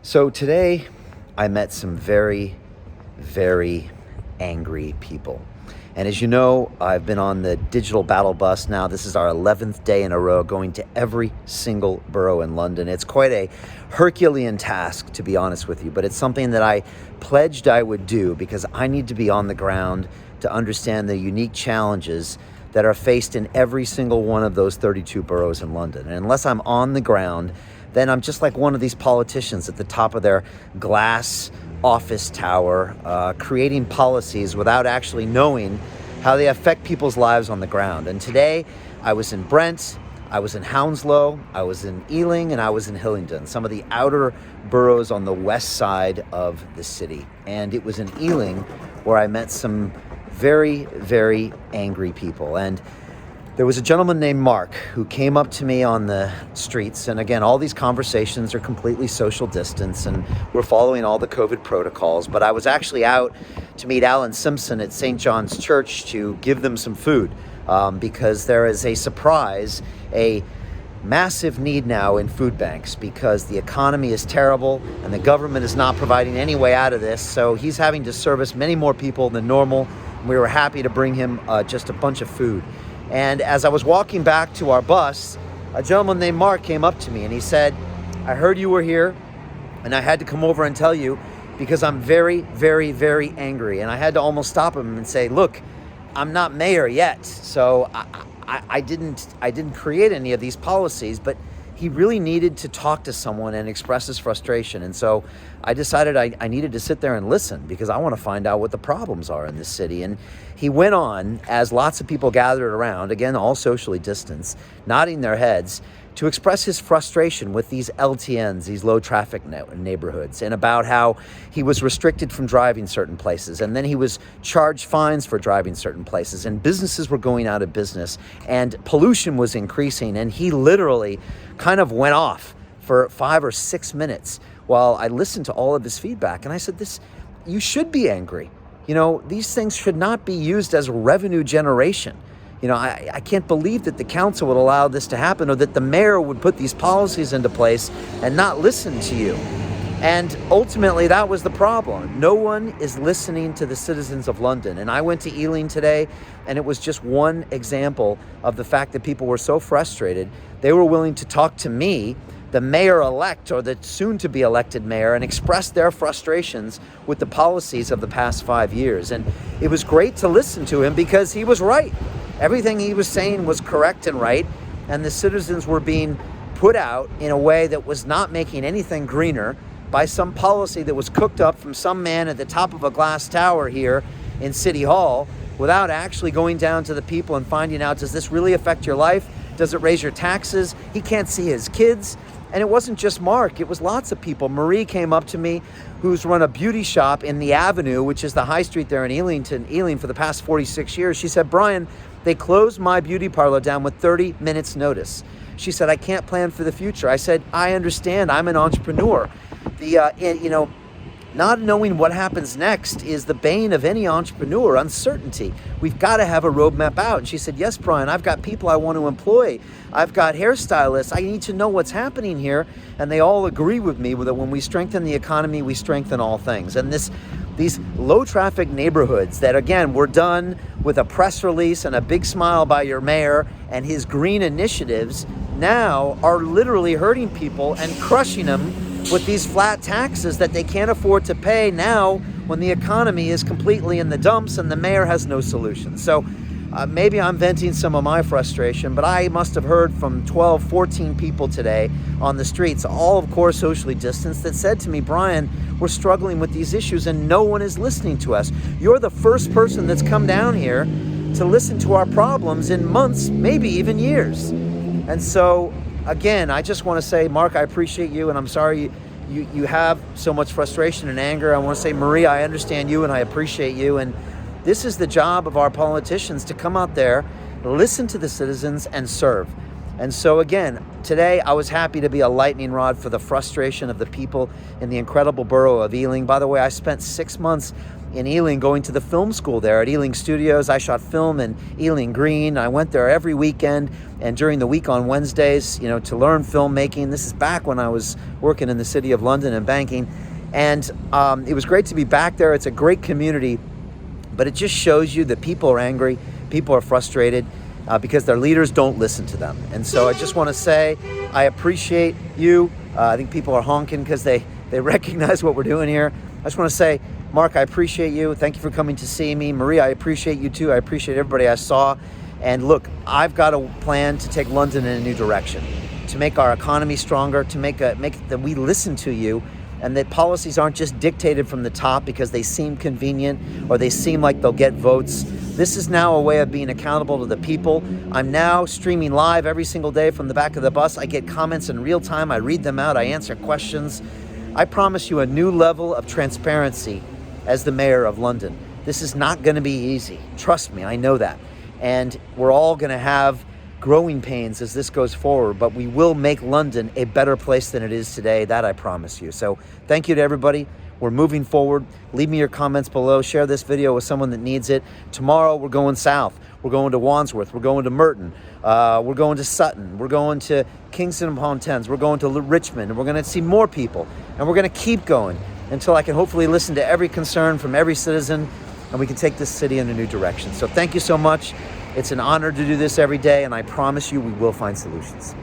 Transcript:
So today I met some very, very angry people. And as you know, I've been on the digital battle bus now. This is our 11th day in a row going to every single borough in London. It's quite a Herculean task, to be honest with you, but it's something that I pledged I would do because I need to be on the ground to understand the unique challenges that are faced in every single one of those 32 boroughs in London. And unless I'm on the ground, then I'm just like one of these politicians at the top of their glass office tower, creating policies without actually knowing how they affect people's lives on the ground. And today I was in Brent, I was in Hounslow, I was in Ealing, and I was in Hillingdon, some of the outer boroughs on the west side of the city. And it was in Ealing where I met some very, very angry people. And there was a gentleman named Mark who came up to me on the streets. And again, all these conversations are completely social distance and we're following all the COVID protocols. But I was actually out to meet Alan Simpson at St. John's Church to give them some food because there is a surprise, a massive need now in food banks because the economy is terrible and the government is not providing any way out of this. So he's having to service many more people than normal. We were happy to bring him just a bunch of food. And as I was walking back to our bus, a gentleman named Mark came up to me and he said, I heard you were here and I had to come over and tell you because I'm very, very, very angry. And I had to almost stop him and say, look, I'm not mayor yet. So I didn't create any of these policies, but he really needed to talk to someone and express his frustration. And so I decided I needed to sit there and listen because I want to find out what the problems are in this city. And he went on, as lots of people gathered around, again, all socially distanced, nodding their heads, to express his frustration with these LTNs, these low traffic neighborhoods, and about how he was restricted from driving certain places. And then he was charged fines for driving certain places, and businesses were going out of business, and pollution was increasing. And he literally kind of went off for 5 or 6 minutes while I listened to all of his feedback. And I said, you should be angry. These things should not be used as revenue generation. I can't believe that the council would allow this to happen or that the mayor would put these policies into place and not listen to you. And ultimately, that was the problem. No one is listening to the citizens of London. And I went to Ealing today, and it was just one example of the fact that people were so frustrated. They were willing to talk to me, the mayor-elect or the soon-to-be elected mayor, and express their frustrations with the policies of the past 5 years. And it was great to listen to him because he was right. Everything he was saying was correct and right, and the citizens were being put out in a way that was not making anything greener by some policy that was cooked up from some man at the top of a glass tower here in City Hall without actually going down to the people and finding out, does this really affect your life? Does it raise your taxes? He can't see his kids. And it wasn't just Mark, it was lots of people. Marie came up to me, who's run a beauty shop in the Avenue, which is the high street there in Ealing for the past 46 years. She said, Brian, they closed my beauty parlor down with 30 minutes notice. She said, I can't plan for the future. I said, I understand, I'm an entrepreneur. Not knowing what happens next is the bane of any entrepreneur, uncertainty. We've got to have a roadmap out. And she said, yes, Brian, I've got people I want to employ. I've got hairstylists. I need to know what's happening here. And they all agree with me that when we strengthen the economy, we strengthen all things. And these low traffic neighborhoods that, again, were done with a press release and a big smile by your mayor and his green initiatives now are literally hurting people and crushing them with these flat taxes that they can't afford to pay now when the economy is completely in the dumps and the mayor has no solution. So maybe I'm venting some of my frustration, but I must have heard from 12, 14 people today on the streets, all of course socially distanced, that said to me, Brian, we're struggling with these issues and no one is listening to us. You're the first person that's come down here to listen to our problems in months, maybe even years. And so, again, I just want to say, Mark, I appreciate you, and I'm sorry you have so much frustration and anger. I want to say, Marie, I understand you, and I appreciate you. And this is the job of our politicians, to come out there, listen to the citizens, and serve. And so, again, today I was happy to be a lightning rod for the frustration of the people in the incredible borough of Ealing. By the way, I spent 6 months in Ealing, going to the film school there at Ealing Studios. I shot film in Ealing Green. I went there every weekend and during the week on Wednesdays, to learn filmmaking. This is back when I was working in the City of London and banking. And it was great to be back there. It's a great community, but it just shows you that people are angry, people are frustrated because their leaders don't listen to them. And so I just want to say, I appreciate you. I think people are honking because they recognize what we're doing here. I just want to say, Mark, I appreciate you. Thank you for coming to see me. Maria, I appreciate you too. I appreciate everybody I saw. And look, I've got a plan to take London in a new direction, to make our economy stronger, to make that we listen to you, and that policies aren't just dictated from the top because they seem convenient or they seem like they'll get votes. This is now a way of being accountable to the people. I'm now streaming live every single day from the back of the bus. I get comments in real time. I read them out. I answer questions. I promise you a new level of transparency as the mayor of London. This is not going to be easy. Trust me, I know that. And we're all going to have growing pains as this goes forward, but we will make London a better place than it is today. That I promise you. So thank you to everybody. We're moving forward. Leave me your comments below. Share this video with someone that needs it. Tomorrow we're going south. We're going to Wandsworth. We're going to Merton. We're going to Sutton. We're going to Kingston upon Thames. We're going to Richmond. And we're going to see more people. And we're going to keep going until I can hopefully listen to every concern from every citizen and we can take this city in a new direction. So thank you so much. It's an honor to do this every day, and I promise you we will find solutions.